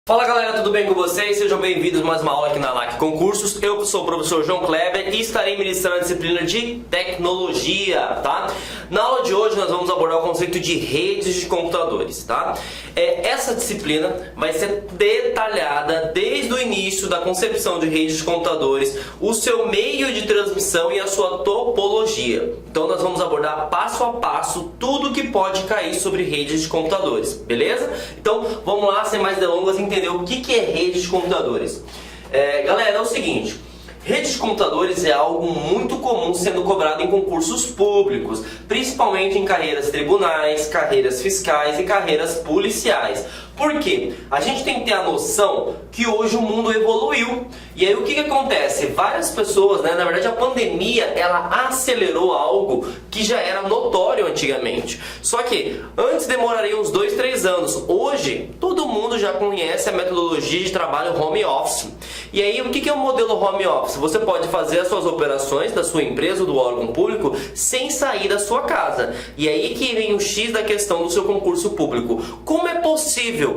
Fala galera, tudo bem com vocês? Sejam bem-vindos a mais uma aula aqui na LAC Concursos. Eu sou o professor João Kleber e estarei ministrando a disciplina de Tecnologia, tá? Na aula de hoje nós vamos abordar o conceito de redes de computadores, tá? Essa disciplina vai ser detalhada desde o início da concepção de redes de computadores, o seu meio de transmissão e a sua topologia. Então nós vamos abordar passo a passo tudo que pode cair sobre redes de computadores, beleza? Então vamos lá, sem mais delongas, entender o que é rede de computadores. Galera, é o seguinte: rede de computadores é algo muito comum sendo cobrado em concursos públicos, principalmente em carreiras tribunais, carreiras fiscais e carreiras policiais. Por quê? A gente tem que ter a noção que hoje o mundo evoluiu. E aí o que acontece? Várias pessoas, na verdade a pandemia, ela acelerou algo que já era notório antigamente. Só que antes demoraria uns 2, 3 anos. Hoje, todo mundo já conhece a metodologia de trabalho home office. E aí o que é o modelo home office? Você pode fazer as suas operações da sua empresa ou do órgão público sem sair da sua casa. E aí que vem o X da questão do seu concurso público. Como é possível?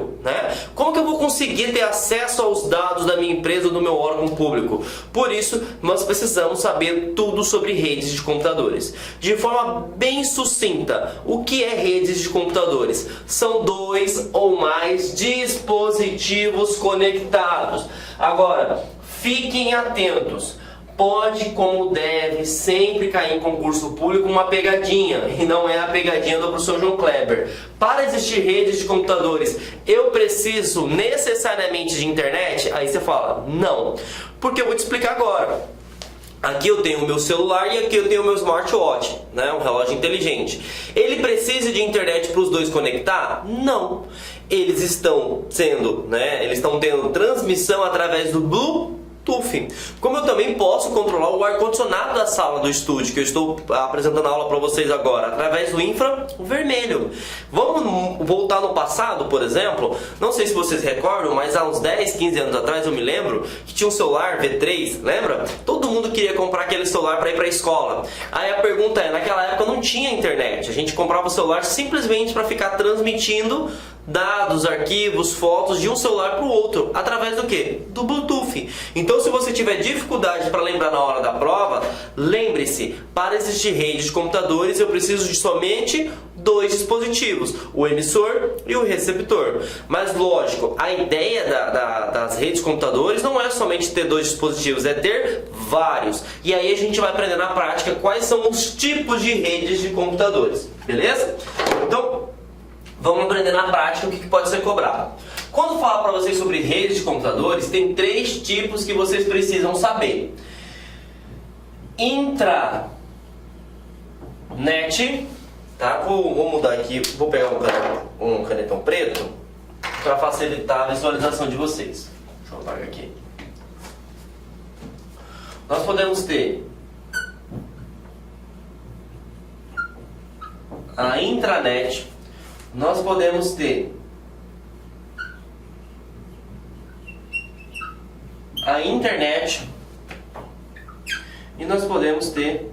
Como que eu vou conseguir ter acesso aos dados da minha empresa ou do meu órgão público? Por isso, nós precisamos saber tudo sobre redes de computadores. De forma bem sucinta, o que é redes de computadores? São 2 ou mais dispositivos conectados. Agora, fiquem atentos. Pode, como deve, sempre cair em concurso público uma pegadinha, e não é a pegadinha do professor João Kleber. Para existir redes de computadores, eu preciso necessariamente de internet? Aí você fala, não. Porque eu vou te explicar agora. Aqui eu tenho o meu celular e aqui eu tenho o meu smartwatch, um relógio inteligente. Ele precisa de internet para os dois conectar? Não. Eles estão tendo transmissão através do Bluetooth. Como eu também posso controlar o ar-condicionado da sala do estúdio, que eu estou apresentando a aula para vocês agora, através do infravermelho. Vamos voltar no passado, por exemplo. Não sei se vocês recordam, mas há uns 10, 15 anos atrás eu me lembro que tinha um celular V3, lembra? Todo mundo queria comprar aquele celular para ir para a escola. Aí a pergunta naquela época não tinha internet. A gente comprava o celular simplesmente para ficar transmitindo dados, arquivos, fotos de um celular para o outro, através do quê? Do Bluetooth. Então, se você tiver dificuldade para lembrar na hora da prova, lembre-se, para existir rede de computadores eu preciso de somente 2 dispositivos, o emissor e o receptor. Mas lógico, a ideia das redes de computadores não é somente ter 2 dispositivos, é ter vários. E aí a gente vai aprender na prática quais são os tipos de redes de computadores, beleza? Então, vamos aprender na prática o que pode ser cobrado. Quando falar para vocês sobre redes de computadores, tem 3 tipos que vocês precisam saber. Intranet, tá? Vou mudar aqui, vou pegar um canetão preto para facilitar a visualização de vocês. Deixa eu apagar aqui. Nós podemos ter a intranet. Nós podemos ter a internet e nós podemos ter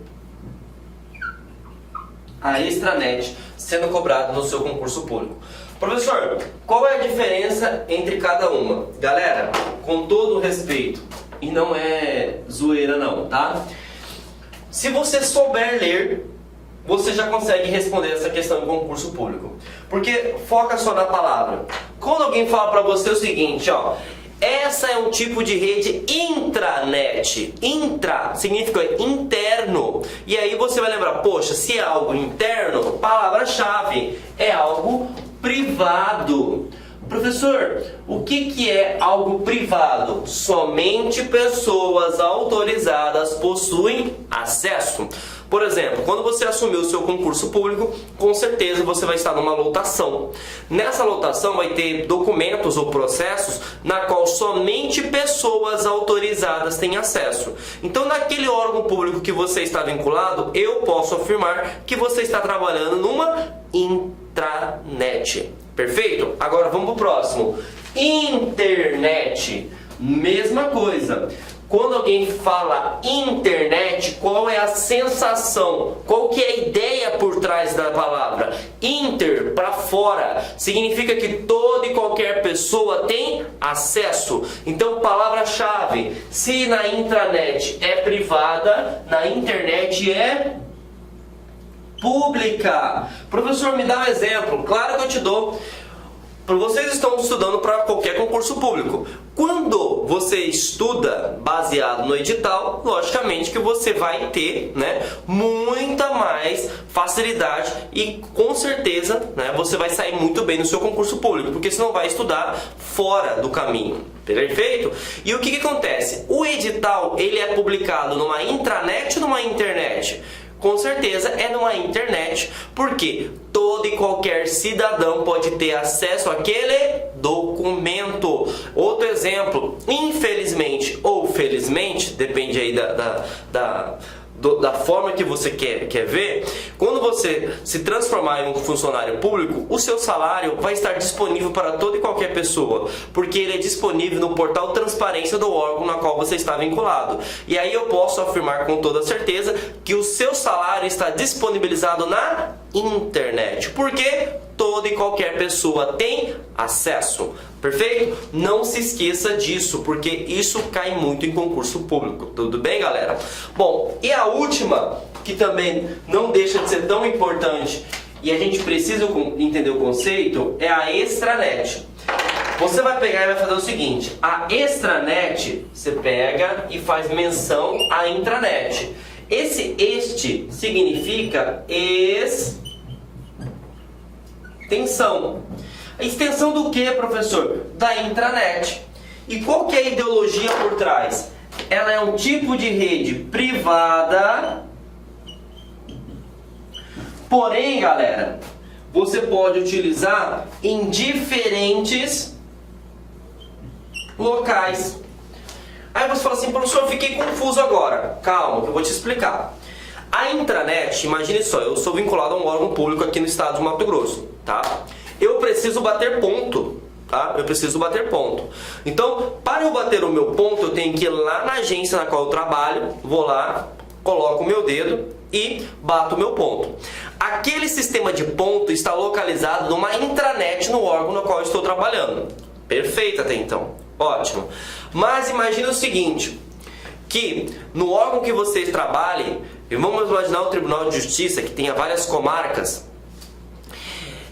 a extranet sendo cobrado no seu concurso público. Professor, qual é a diferença entre cada uma? Galera, com todo o respeito, e não é zoeira não, tá? Se você souber ler, você já consegue responder essa questão em concurso público. Porque foca só na palavra. Quando alguém fala para você o seguinte, essa é um tipo de rede intranet. Intra significa interno. E aí você vai lembrar, poxa, se é algo interno, palavra-chave, é algo privado. Professor, o que é algo privado? Somente pessoas autorizadas possuem acesso. Por exemplo, quando você assumir o seu concurso público, com certeza você vai estar numa lotação. Nessa lotação vai ter documentos ou processos na qual somente pessoas autorizadas têm acesso. Então, naquele órgão público que você está vinculado, eu posso afirmar que você está trabalhando numa intranet. Perfeito? Agora vamos para o próximo. Internet. Mesma coisa. quando alguém fala internet, qual é a sensação? Qual que é a ideia por trás da palavra? Inter, para fora, significa que toda e qualquer pessoa tem acesso. Então, palavra-chave, se na intranet é privada, na internet é pública. Professor, me dá um exemplo. Claro que eu te dou. Vocês estão estudando para qualquer concurso público. Quando você estuda baseado no edital, logicamente que você vai ter, né, muita mais facilidade e com certeza, né, você vai sair muito bem no seu concurso público, porque você não vai estudar fora do caminho. Perfeito? E o que acontece? O edital, ele é publicado numa intranet ou numa internet? Com certeza é numa internet, porque todo e qualquer cidadão pode ter acesso àquele documento. Outro exemplo, infelizmente ou felizmente, depende aí da forma que você quer ver, quando você se transformar em um funcionário público, o seu salário vai estar disponível para toda e qualquer pessoa, porque ele é disponível no portal Transparência do órgão na qual você está vinculado. E aí eu posso afirmar com toda certeza que o seu salário está disponibilizado na internet, porque toda e qualquer pessoa tem acesso. Perfeito? Não se esqueça disso, porque isso cai muito em concurso público. Tudo bem, galera? Bom, e a última, que também não deixa de ser tão importante e a gente precisa entender o conceito, é a extranet. Você vai pegar e vai fazer o seguinte: a extranet, você pega e faz menção à intranet. Este significa extensão. A extensão do que, professor? Da intranet. E qual que é a ideologia por trás? Ela é um tipo de rede privada. Porém, galera, você pode utilizar em diferentes locais. Aí você fala assim: professor, eu fiquei confuso agora. Calma, que eu vou te explicar. A intranet, imagine só, eu sou vinculado a um órgão público aqui no estado de Mato Grosso, tá? Eu preciso bater ponto, tá? Eu preciso bater ponto. Então, para eu bater o meu ponto, eu tenho que ir lá na agência na qual eu trabalho, vou lá, coloco o meu dedo e bato o meu ponto. Aquele sistema de ponto está localizado numa intranet no órgão no qual eu estou trabalhando. Perfeito até então. Ótimo. Mas imagine o seguinte, que no órgão que você trabalhe, vamos imaginar um Tribunal de Justiça que tenha várias comarcas.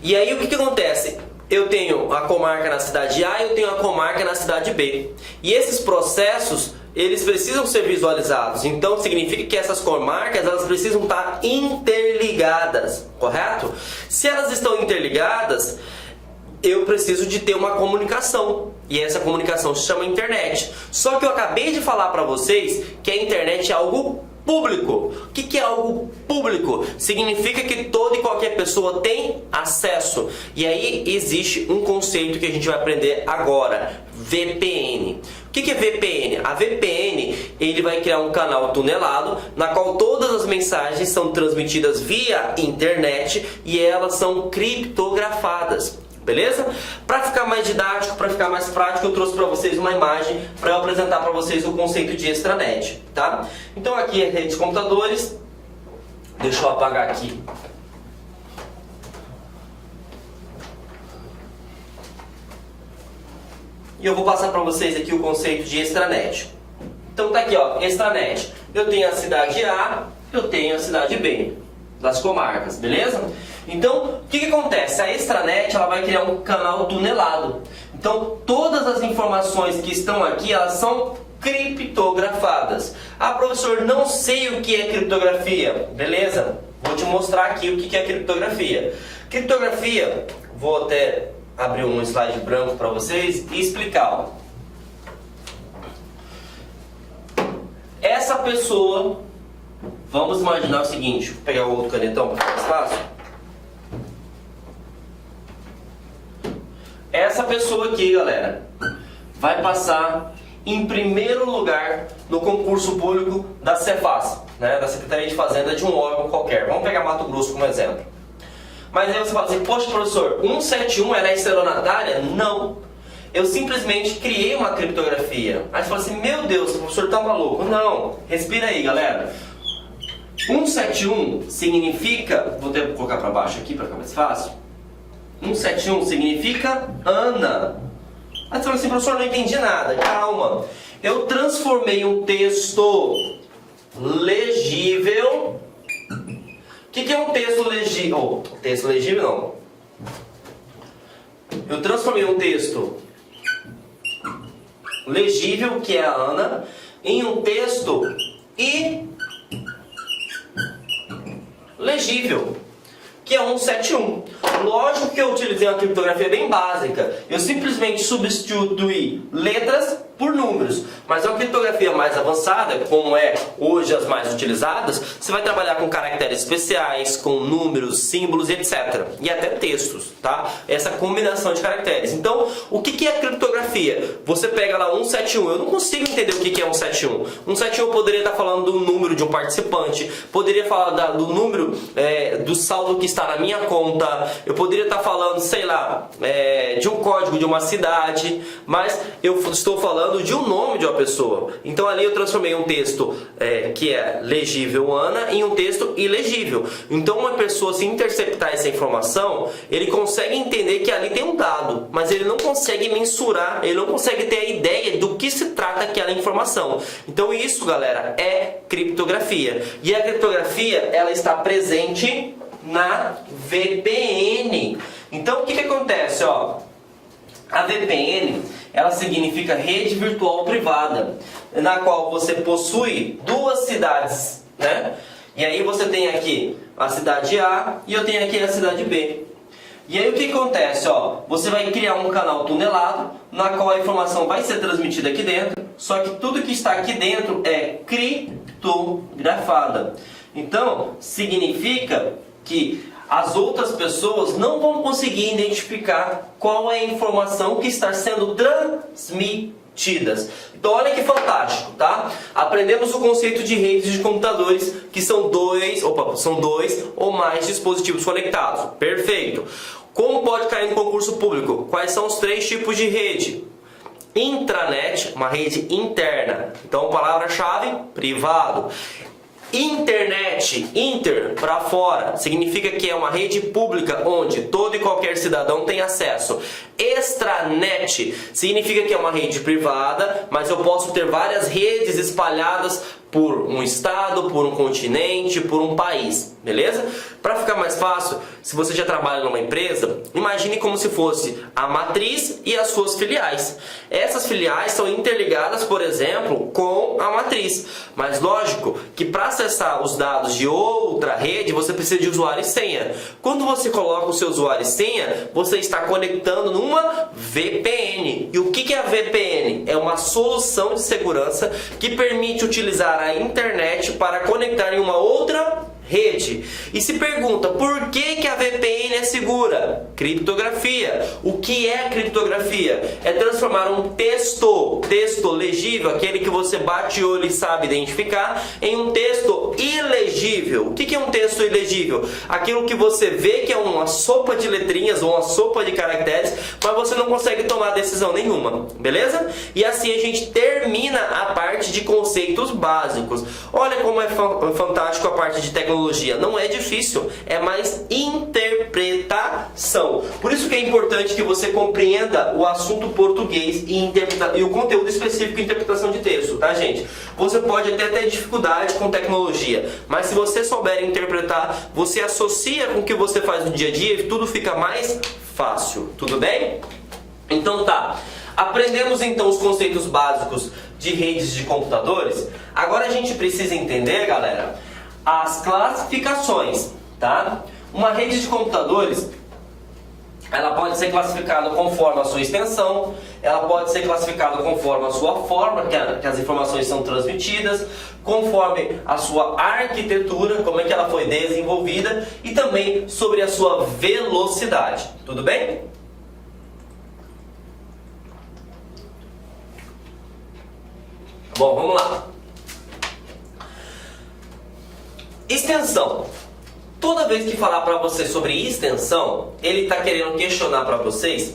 E aí o que acontece? Eu tenho a comarca na cidade A e eu tenho a comarca na cidade B. E esses processos, eles precisam ser visualizados. Então significa que essas comarcas, elas precisam estar interligadas, correto? Se elas estão interligadas, eu preciso de ter uma comunicação. E essa comunicação se chama internet. Só que eu acabei de falar para vocês que a internet é algo público. O que é algo público? Significa que toda e qualquer pessoa tem acesso. E aí existe um conceito que a gente vai aprender agora: VPN. O que é VPN? A VPN, ele vai criar um canal tunelado na qual todas as mensagens são transmitidas via internet e elas são criptografadas. Beleza? Para ficar mais didático, para ficar mais prático, eu trouxe para vocês uma imagem para eu apresentar para vocês o conceito de extranet, tá? Então aqui é a rede de computadores. Deixa eu apagar aqui. E eu vou passar para vocês aqui o conceito de extranet. Então tá aqui, ó, extranet. Eu tenho a cidade A, eu tenho a cidade B, das comarcas, beleza? Então, o que acontece? A extranet, ela vai criar um canal tunelado. Então, todas as informações que estão aqui, elas são criptografadas. Ah, professor, não sei o que é criptografia. Beleza? Vou te mostrar aqui o que é criptografia. Criptografia, vou até abrir um slide branco para vocês e explicar. Essa pessoa, vamos imaginar o seguinte, vou pegar o outro canetão para ficar mais fácil. Essa pessoa aqui, galera, vai passar em primeiro lugar no concurso público da Cefaz, né, da Secretaria de Fazenda de um órgão qualquer. Vamos pegar Mato Grosso como exemplo. Mas aí você fala assim: poxa, professor, 171 ela é estelionatária? Não. eu simplesmente criei uma criptografia. Aí você fala assim, meu Deus, o professor tá maluco. Não, respira aí, galera. 171 significa, vou ter que colocar para baixo aqui para ficar mais fácil. 171 significa Ana. Aí você fala assim, professor, não entendi nada. Calma, eu transformei um texto legível. O que é um texto legível? Texto legível não. Eu transformei um texto legível, que é a Ana, em um texto ilegível, que é 171. Lógico que eu utilizei uma criptografia bem básica. Eu simplesmente substituí letras por números. Mas uma criptografia mais avançada, como é hoje as mais utilizadas, você vai trabalhar com caracteres especiais, com números, símbolos, etc. E até textos, tá? Essa combinação de caracteres. Então, o que é criptografia? Você pega lá 171. Eu não consigo entender o que é 171. 171 poderia estar falando do número de um participante, poderia falar do número do saldo que está na minha conta, eu poderia estar falando, sei lá, de um código de uma cidade, mas eu estou falando de um nome de uma pessoa. Então ali eu transformei um texto que é legível Ana em um texto ilegível. Então uma pessoa, se interceptar essa informação, ele consegue entender que ali tem um dado, mas ele não consegue mensurar, ele não consegue ter a ideia do que se trata aquela informação. Então isso, galera, é criptografia. E a criptografia, ela está presente na VPN. Então o que acontece, ó? A VPN, ela significa rede virtual privada, na qual você possui duas cidades, né? E aí você tem aqui a cidade A e eu tenho aqui a cidade B. E aí o que acontece, ó? Você vai criar um canal tunelado, na qual a informação vai ser transmitida aqui dentro, só que tudo que está aqui dentro é criptografada. Então, significa que as outras pessoas não vão conseguir identificar qual é a informação que está sendo transmitida. Então olha que fantástico, tá? Aprendemos o conceito de redes de computadores, que são dois ou mais dispositivos conectados. Perfeito. Como pode cair no concurso público? Quais são os 3 tipos de rede? Intranet, uma rede interna. Então palavra-chave, privado. Internet, inter, para fora, significa que é uma rede pública onde todo e qualquer cidadão tem acesso. Extranet significa que é uma rede privada, mas eu posso ter várias redes espalhadas por um estado, por um continente, por um país, beleza? Para ficar mais fácil, se você já trabalha numa empresa, imagine como se fosse a matriz e as suas filiais. Essas filiais são interligadas, por exemplo, com a matriz. Mas lógico que para acessar os dados de outra rede, você precisa de usuário e senha. Quando você coloca o seu usuário e senha, você está conectando numa VPN. E o que é a VPN? É uma solução de segurança que permite utilizar a internet para conectar em uma outra rede. E se pergunta, por que a VPN é segura? Criptografia. O que é criptografia? É transformar um texto legível, aquele que você bate o olho e sabe identificar, em um texto ilegível. O que é um texto ilegível? Aquilo que você vê que é uma sopa de letrinhas ou uma sopa de caracteres, mas você não consegue tomar decisão nenhuma, beleza? E assim a gente termina a parte de conceitos básicos. Olha como é fantástico a parte de tecnologia. Não é difícil, é mais interpretação. Por isso que é importante que você compreenda o assunto português e o conteúdo específico de interpretação de texto, tá, gente? Você pode até ter dificuldade com tecnologia, mas se você souber interpretar, você associa com o que você faz no dia a dia e tudo fica mais fácil, tudo bem? Então tá, aprendemos então os conceitos básicos de redes de computadores. Agora a gente precisa entender, galera, as classificações, tá? Uma rede de computadores, ela pode ser classificada conforme a sua extensão, ela pode ser classificada conforme a sua forma que as informações são transmitidas, conforme a sua arquitetura, como é que ela foi desenvolvida, e também sobre a sua velocidade. Tudo bem? Bom, vamos lá. Extensão. Toda vez que falar para vocês sobre extensão, ele está querendo questionar para vocês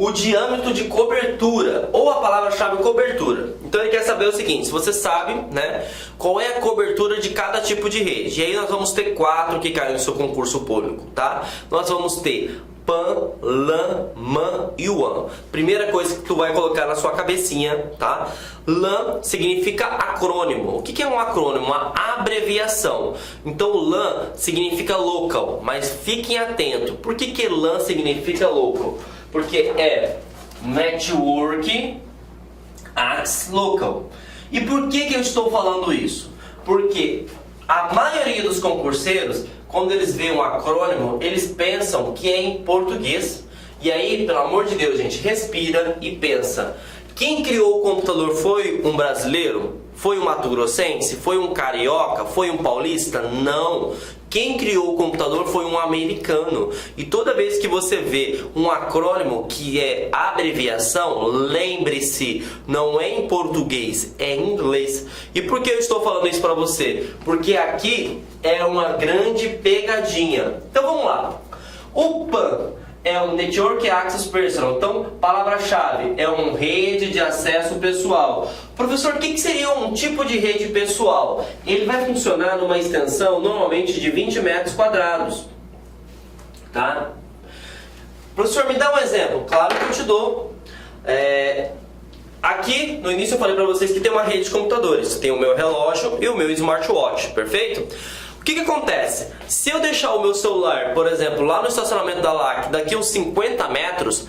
o diâmetro de cobertura, ou a palavra-chave cobertura. Então ele quer saber o seguinte, se você sabe, né, qual é a cobertura de cada tipo de rede. E aí nós vamos ter 4 que caem no seu concurso público, tá? Nós vamos ter PAN, LAN, MAN e WAN. Primeira coisa que tu vai colocar na sua cabecinha, tá? LAN significa acrônimo. O que é um acrônimo? Uma abreviação. Então LAN significa local, mas fiquem atentos. Por que LAN significa local? Porque é Network Access Local. E por que eu estou falando isso? Porque a maioria dos concurseiros, quando eles veem um acrônimo, eles pensam que é em português. E aí, pelo amor de Deus, gente, respira e pensa. Quem criou o computador foi um brasileiro? Foi um mato-grossense? Foi um carioca? Foi um paulista? Não. Quem criou o computador foi um americano. E toda vez que você vê um acrônimo que é abreviação, lembre-se, não é em português, é em inglês. E por que eu estou falando isso para você? Porque aqui é uma grande pegadinha. Então vamos lá. O PAN é um Network Access Personal. Então, palavra-chave é uma rede de acesso pessoal. Professor, o que seria um tipo de rede pessoal? Ele vai funcionar numa extensão normalmente de 20 metros quadrados. Tá? Professor, me dá um exemplo. Claro que eu te dou. Aqui, no início eu falei para vocês que tem uma rede de computadores. Tem o meu relógio e o meu smartwatch, perfeito? O que acontece? Se eu deixar o meu celular, por exemplo, lá no estacionamento da LAC, daqui uns 50 metros,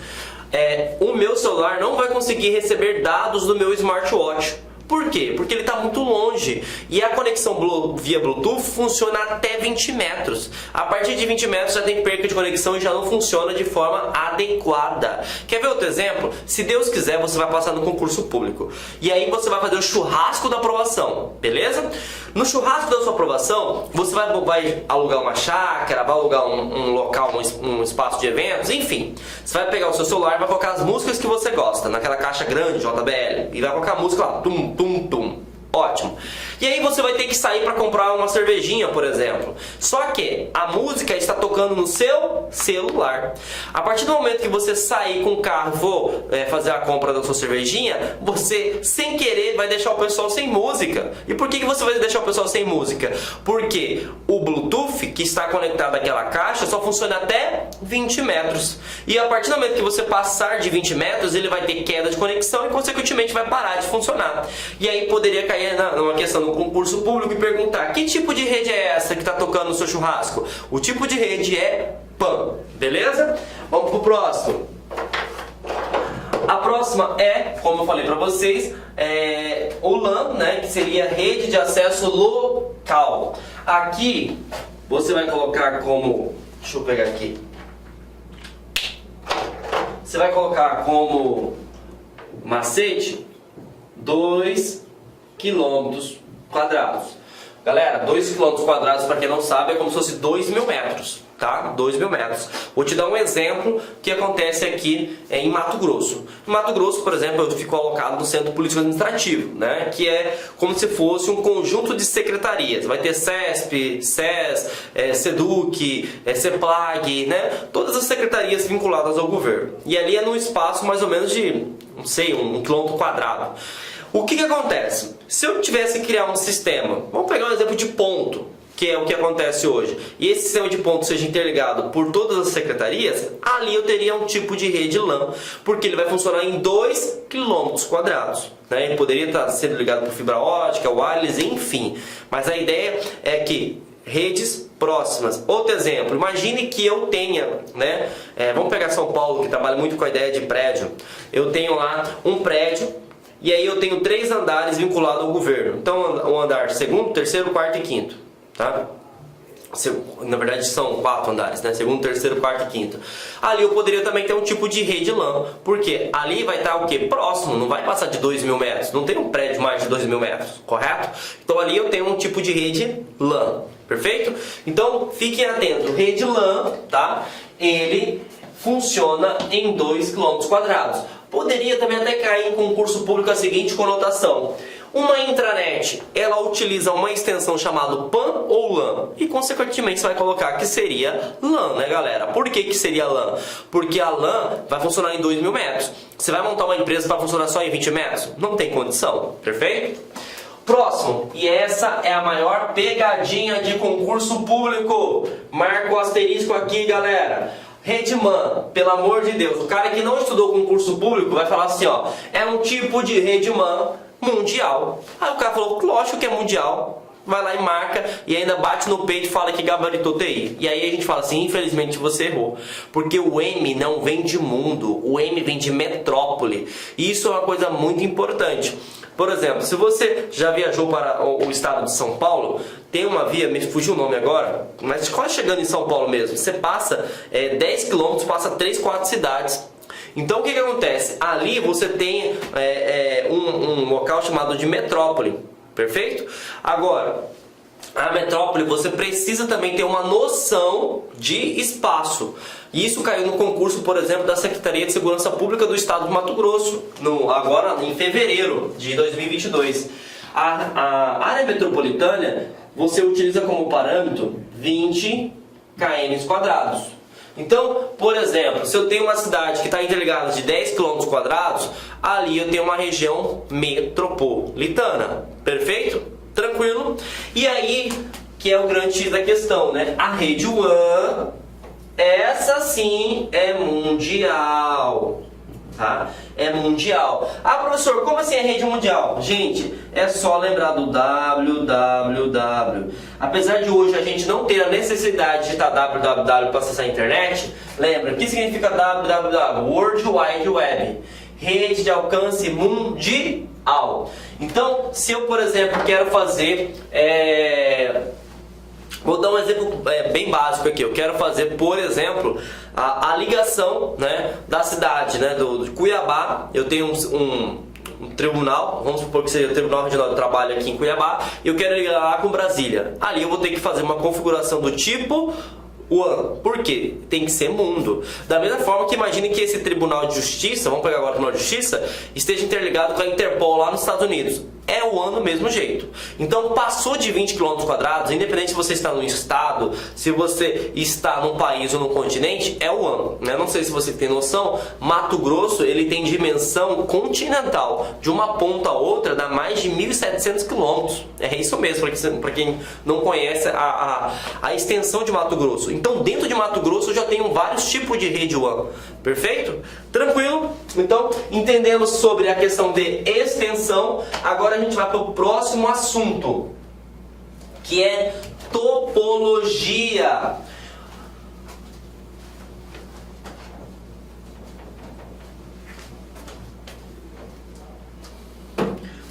o meu celular não vai conseguir receber dados do meu smartwatch. Por quê? Porque ele está muito longe e a conexão via Bluetooth funciona até 20 metros. A partir de 20 metros já tem perca de conexão e já não funciona de forma adequada. Quer ver outro exemplo? Se Deus quiser, você vai passar no concurso público. E aí você vai fazer o churrasco da aprovação, beleza? No churrasco da sua aprovação, você vai alugar uma chácara, vai alugar um local, um espaço de eventos, enfim. Você vai pegar o seu celular e vai colocar as músicas que você gosta, naquela caixa grande, JBL, e vai colocar a música lá, tum, tum, tum. Ótimo. E aí você vai ter que sair para comprar uma cervejinha, por exemplo. Só que a música está tocando no seu celular. A partir do momento que você sair com o carro e for fazer a compra da sua cervejinha, você, sem querer, vai deixar o pessoal sem música. E por que você vai deixar o pessoal sem música? Porque o Bluetooth que está conectado àquela caixa só funciona até 20 metros. E a partir do momento que você passar de 20 metros, ele vai ter queda de conexão e, consequentemente, vai parar de funcionar. E aí poderia cair numa questão do concurso público e perguntar: que tipo de rede é essa que está tocando no seu churrasco? O tipo de rede é PAN, beleza? Vamos pro próximo. A próxima é, como eu falei para vocês, o LAN, né, que seria rede de acesso local. Aqui você vai colocar como, deixa eu pegar aqui, você vai colocar como macete 2 quilômetros quadrados. Galera, 2 quilômetros quadrados, para quem não sabe, é como se fosse 2.000 metros, tá? 2.000 metros. Vou te dar um exemplo que acontece aqui em Mato Grosso. Em Mato Grosso, por exemplo, eu fico alocado no Centro Político Administrativo, né? Que é como se fosse um conjunto de secretarias. Vai ter CESP, SES, SEDUC, CEPLAG, né? Todas as secretarias vinculadas ao governo. E ali é num espaço mais ou menos de, não sei, 1 quilômetro quadrado. O que acontece? Se eu tivesse que criar um sistema, vamos pegar um exemplo de ponto, que é o que acontece hoje, e esse sistema de ponto seja interligado por todas as secretarias, ali eu teria um tipo de rede LAN, porque ele vai funcionar em 2 quilômetros quadrados. Né? Ele poderia estar sendo ligado por fibra ótica, wireless, enfim. Mas a ideia é que redes próximas. Outro exemplo, imagine que eu tenha, né? Vamos pegar São Paulo, que trabalha muito com a ideia de prédio. Eu tenho lá um prédio, e aí eu tenho 3 andares vinculados ao governo. Então, o andar 2º, 3º, 4º e 5º, tá? Na verdade são 4 andares, né? 2º, 3º, 4º e 5º. Ali eu poderia também ter um tipo de rede LAN, porque ali vai estar o quê? Próximo, não vai passar de 2.000 metros. Não tem um prédio mais de 2.000 metros, correto? Então ali eu tenho um tipo de rede LAN, perfeito? Então fiquem atentos, rede LAN, tá? Ele funciona em 2 quilômetros quadrados. Poderia também até cair em concurso público a seguinte conotação: Uma intranet, ela utiliza uma extensão chamada PAN ou LAN. E consequentemente você vai colocar que seria LAN, né, galera? Por que seria LAN? Porque a LAN vai funcionar em 2.000 metros. Você vai montar uma empresa para funcionar só em 20 metros? Não tem condição, perfeito? Próximo, e essa é a maior pegadinha de concurso público. Marca o asterisco aqui, galera. Redman, pelo amor de Deus, o cara que não estudou concurso público vai falar assim, ó, é um tipo de Redman mundial. Aí o cara falou, lógico que é mundial. Vai lá e marca e ainda bate no peito e fala que gabaritou TI. E aí a gente fala assim, infelizmente você errou. Porque o M não vem de mundo, o M vem de metrópole. E isso é uma coisa muito importante. Por exemplo, se você já viajou para o estado de São Paulo, tem uma via, me fugiu o nome agora, mas quase chegando em São Paulo mesmo, você passa 10 km, passa 3, 4 cidades. Então o que acontece? Ali você tem um local chamado de metrópole, perfeito? Agora, a metrópole você precisa também ter uma noção de espaço. Isso caiu no concurso, por exemplo, da Secretaria de Segurança Pública do Estado de Mato Grosso, agora em fevereiro de 2022. A área metropolitana você utiliza como parâmetro 20 km². Então, por exemplo, se eu tenho uma cidade que está interligada de 10 km², ali eu tenho uma região metropolitana. Perfeito? Tranquilo? E aí, que é o grande X da questão, né? A rede WAN, essa sim é mundial. Tá? É mundial. Ah, professor, como assim é rede mundial? Gente, é só lembrar do www. Apesar de hoje a gente não ter a necessidade de digitar www para acessar a internet, lembra, o que significa www? World Wide Web. Rede de alcance mundial. Então, se eu, por exemplo, quero fazer... Vou dar um exemplo bem básico aqui. Eu quero fazer, por exemplo, a ligação, né, da cidade, né, de Cuiabá. Eu tenho um tribunal, vamos supor que seja o Tribunal Regional do Trabalho aqui em Cuiabá, e eu quero ligar lá com Brasília. Ali eu vou ter que fazer uma configuração do tipo WAN. Por quê? Tem que ser mundo. Da mesma forma que imagine que esse Tribunal de Justiça, vamos pegar agora o Tribunal de Justiça, esteja interligado com a Interpol lá nos Estados Unidos. É o WAN do mesmo jeito. Então passou de 20 km², independente se você está no estado, se você está num país ou num continente, é o WAN, né? Não sei se você tem noção, Mato Grosso ele tem dimensão continental. De uma ponta a outra dá mais de 1.700 km. É isso mesmo, para quem não conhece a extensão de Mato Grosso. Então dentro de Mato Grosso eu já tenho vários tipos de rede WAN. Perfeito? Tranquilo? Então entendemos sobre a questão de extensão. Agora a gente vai para o próximo assunto, que é topologia.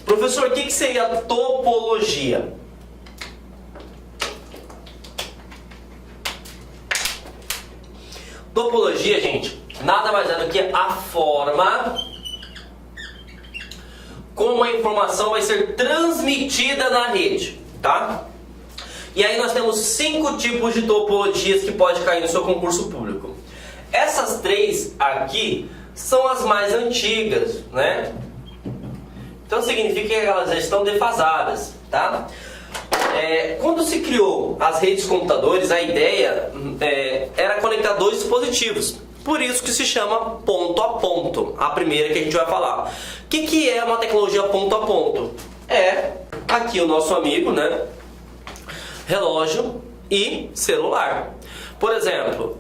Professor, o que seria topologia? Topologia, gente, nada mais é do que a forma como a informação vai ser transmitida na rede, tá? E aí nós temos 5 tipos de topologias que pode cair no seu concurso público. Essas 3 aqui são as mais antigas, né? Então significa que elas já estão defasadas, tá? Quando se criou as redes de computadores, a ideia era conectar 2 dispositivos. Por isso que se chama ponto a ponto, a primeira que a gente vai falar. O que é uma tecnologia ponto a ponto? É aqui o nosso amigo, né? Relógio e celular. Por exemplo,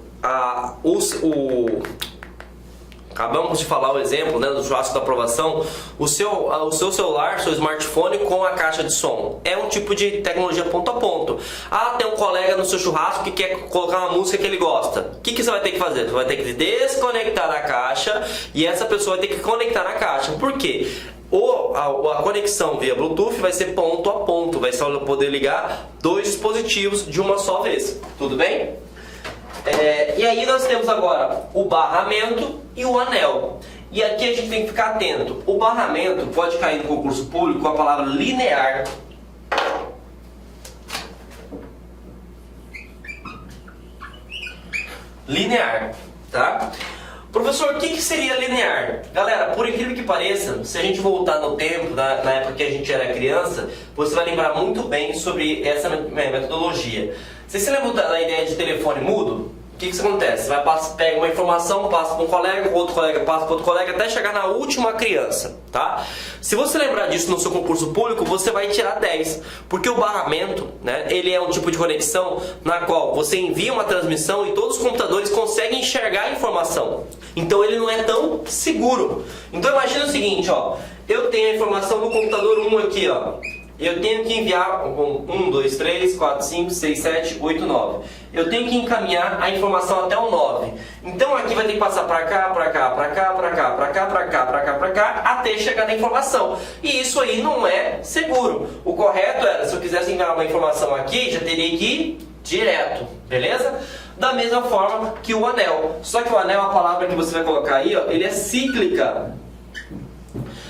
acabamos de falar o exemplo, né, do churrasco da aprovação. O seu celular, seu smartphone com a caixa de som é um tipo de tecnologia ponto a ponto. Ah, tem um colega no seu churrasco que quer colocar uma música que ele gosta. O que você vai ter que fazer? Você vai ter que desconectar da caixa e essa pessoa vai ter que conectar na caixa. Por quê? A conexão via Bluetooth vai ser ponto a ponto. Vai só poder ligar 2 dispositivos de uma só vez. Tudo bem? E aí nós temos agora o barramento e o anel. E aqui a gente tem que ficar atento. O barramento pode cair no concurso público com a palavra linear. Linear, tá? Professor, o que seria linear? Galera, por incrível que pareça, se a gente voltar no tempo, na época que a gente era criança, você vai lembrar muito bem sobre essa metodologia. Você se lembra da ideia de telefone mudo? O que acontece? Você pega uma informação, passa para um colega, outro colega passa para outro colega, até chegar na última criança, tá? Se você lembrar disso no seu concurso público, você vai tirar 10, porque o barramento, né, ele é um tipo de conexão na qual você envia uma transmissão e todos os computadores conseguem enxergar a informação. Então ele não é tão seguro. Então imagina o seguinte, ó, eu tenho a informação no computador 1 aqui, ó. Eu tenho que enviar 1, 2, 3, 4, 5, 6, 7, 8, 9. Eu tenho que encaminhar a informação até o 9. Então aqui vai ter que passar para cá, para cá, para cá, para cá, para cá, para cá, para cá, para cá, até chegar na informação. E isso aí não é seguro. O correto era, se eu quisesse enviar uma informação aqui, já teria que ir direto, beleza? Da mesma forma que o anel. Só que o anel, a palavra que você vai colocar aí, ó, ele é cíclica.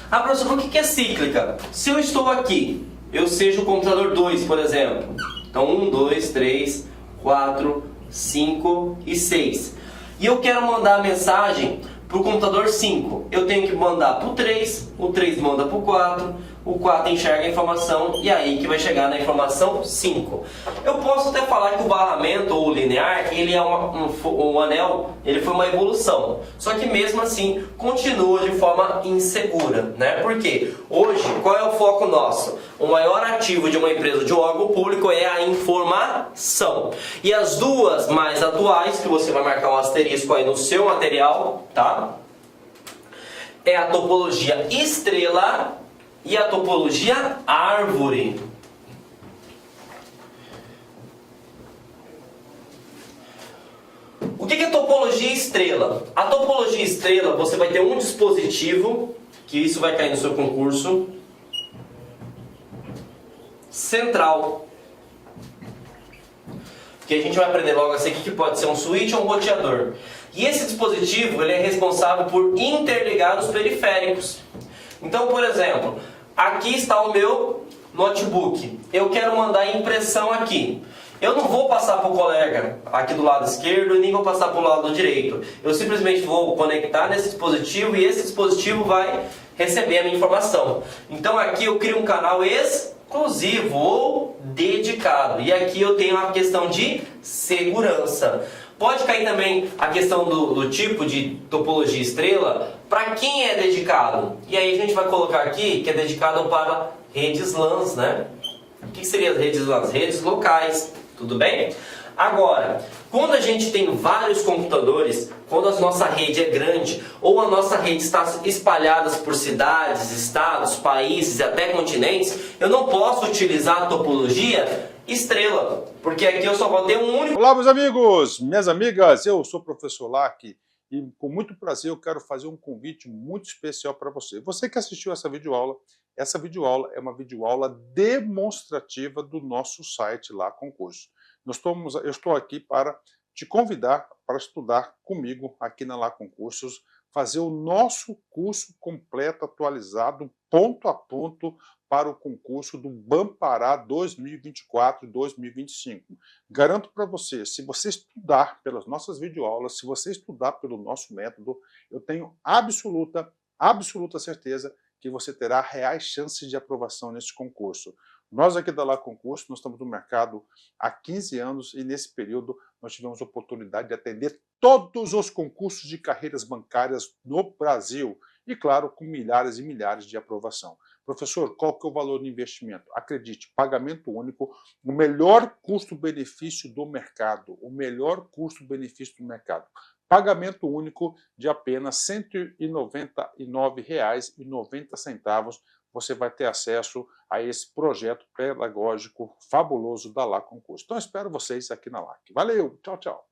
Ah, professor, o que é cíclica? Se eu estou aqui, eu seja o computador 2, por exemplo. Então 1, 2, 3, 4, 5 e 6. E eu quero mandar a mensagem para o computador 5. Eu tenho que mandar para o 3 manda para o 4, o 4 enxerga a informação e aí que vai chegar na informação 5. Eu posso até falar que o barramento ou o linear, ele é um anel, ele foi uma evolução. Só que mesmo assim, continua de forma insegura, né? Porque hoje, qual é o foco nosso? O maior ativo de uma empresa, de um órgão público, é a informação. E as duas mais atuais, que você vai marcar um asterisco aí no seu material, tá? É a topologia estrela e a topologia árvore. O que é topologia estrela? A topologia estrela, você vai ter um dispositivo, que isso vai cair no seu concurso, central. Que a gente vai aprender logo assim que pode ser um switch ou um roteador. E esse dispositivo, ele é responsável por interligar os periféricos. Então, por exemplo, aqui está o meu notebook. Eu quero mandar impressão aqui. Eu não vou passar para o colega aqui do lado esquerdo e nem vou passar para o lado direito. Eu simplesmente vou conectar nesse dispositivo e esse dispositivo vai receber a minha informação. Então aqui eu crio um canal exclusivo ou dedicado. E aqui eu tenho a questão de segurança. Pode cair também a questão do tipo de topologia estrela, para quem é dedicado. E aí a gente vai colocar aqui que é dedicado para redes LANs, né? O que seria as redes LANs? Redes locais, tudo bem? Agora, quando a gente tem vários computadores, quando a nossa rede é grande, ou a nossa rede está espalhada por cidades, estados, países e até continentes, eu não posso utilizar a topologia estrela, porque aqui eu só vou ter um único... Olá, meus amigos, minhas amigas, eu sou o professor Lac e com muito prazer eu quero fazer um convite muito especial para você. Você que assistiu essa videoaula é uma videoaula demonstrativa do nosso site lá, concurso. Eu estou aqui para te convidar para estudar comigo aqui na Lá Concursos, fazer o nosso curso completo, atualizado, ponto a ponto, para o concurso do Bampará 2024 e 2025. Garanto para você, se você estudar pelas nossas videoaulas, se você estudar pelo nosso método, eu tenho absoluta certeza que você terá reais chances de aprovação nesse concurso. Nós aqui da Lá Concurso, nós estamos no mercado há 15 anos e nesse período nós tivemos a oportunidade de atender todos os concursos de carreiras bancárias no Brasil e, claro, com milhares e milhares de aprovação. Professor, qual que é o valor do investimento? Acredite, pagamento único, o melhor custo-benefício do mercado, o melhor custo-benefício do mercado. Pagamento único de apenas R$ 199,90. Você vai ter acesso a esse projeto pedagógico fabuloso da Lá Concurso. Então, espero vocês aqui na LAC. Valeu, tchau, tchau.